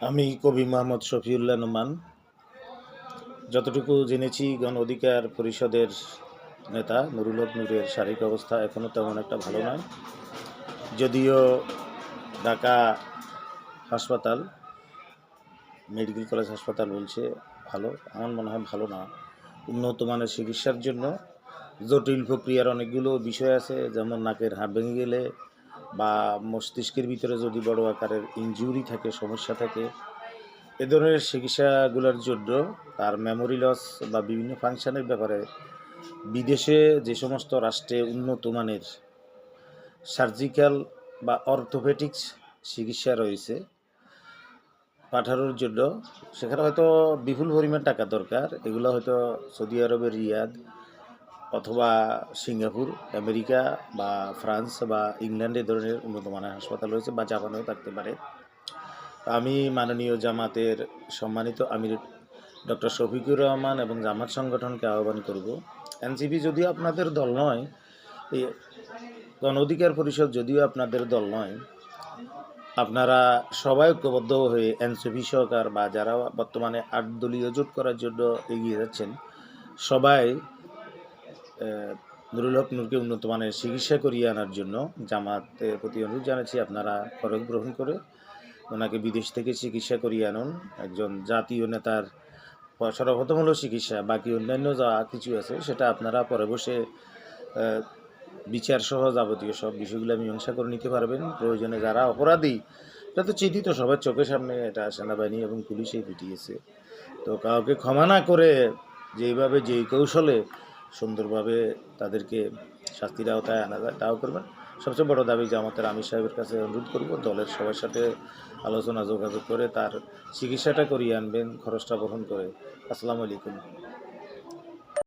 আমি কবি মোহাম্মদ শফিউল্লাহ নোমান। যতটুকু জেনেছি, গণ অধিকার পরিষদের নেতা নুরুল হক নূরের শারীরিক অবস্থা এখনও তেমন একটা ভালো নয়। যদিও ঢাকা হাসপাতাল, মেডিকেল কলেজ হাসপাতাল বলছে ভালো, আমার মনে হয় ভালো না। উন্নত মানের চিকিৎসার জন্য জটিল প্রক্রিয়ার অনেকগুলো বিষয় আছে, যেমন নাকের হাড় ভেঙে গেলে বা মস্তিষ্কের ভিতরে যদি বড় আকারের ইনজুরি থাকে, সমস্যা থাকে, এ ধরনের চিকিৎসাগুলোর জন্য তার মেমোরি লস বা বিভিন্ন ফাংশনের ব্যাপারে বিদেশে যে সমস্ত রাষ্ট্রে উন্নত মানের সার্জিক্যাল বা অর্থোপেডিক্স চিকিৎসা রয়েছে পাঠানোর জন্য, সেখানে হয়তো বিপুল পরিমাণ টাকা দরকার। এগুলো হয়তো সৌদি আরবের রিয়াদ অথবা সিঙ্গাপুর, আমেরিকা বা ফ্রান্স বা ইংল্যান্ড এ ধরনের উন্নত মানের হাসপাতাল রয়েছে, বা জাপানেও থাকতে পারে। আমি মাননীয় জামাতের সম্মানিত আমির ডক্টর শফিকুর রহমান এবং জামাত সংগঠনকে আহ্বান করব, এনসিপি যদিও আপনাদের দল নয়, এই গণ অধিকার পরিষদ যদিও আপনাদের দল নয়, আপনারা সবাই ঐক্যবদ্ধ হয়ে এনসিপি সরকার বা যারা বর্তমানে 8 দলীয় জোট করার জন্য এগিয়ে যাচ্ছেন, সবাই নুরুল হক নূরকে উন্নত মানের চিকিৎসা করিয়ে আনার জন্য জামাতের প্রতি অনুরোধ জানাচ্ছি। আপনারা খরচ গ্রহণ করে ওনাকে বিদেশ থেকে চিকিৎসা করিয়ে আনুন। একজন জাতীয় নেতার সর্বপ্রথম হলো চিকিৎসা, বাকি অন্যান্য যা কিছু আছে সেটা আপনারা পরে বসে বিচার সহ যাবতীয় সব বিষয়গুলো মীমাংসা করে নিতে পারবেন। প্রয়োজনে যারা অপরাধী, এটা তো চিহ্নিত সবার চোখের সামনে, এটা সেনাবাহিনী এবং পুলিশেই পিটিয়েছে, তো কাউকে ক্ষমা না করে যেইভাবে যেই কৌশলে সুন্দরভাবে তাদেরকে শাস্তির আওতায় আনা যায় তাও করবেন। সবচেয়ে বড় দাবি জামাতের আমির সাহেবের কাছে অনুরোধ করব, দলের সবার সাথে আলোচনা যোগাযোগ করে তার চিকিৎসাটা করিয়ে আনবেন, খরচটা বহন করে। আসসালামু আলাইকুম।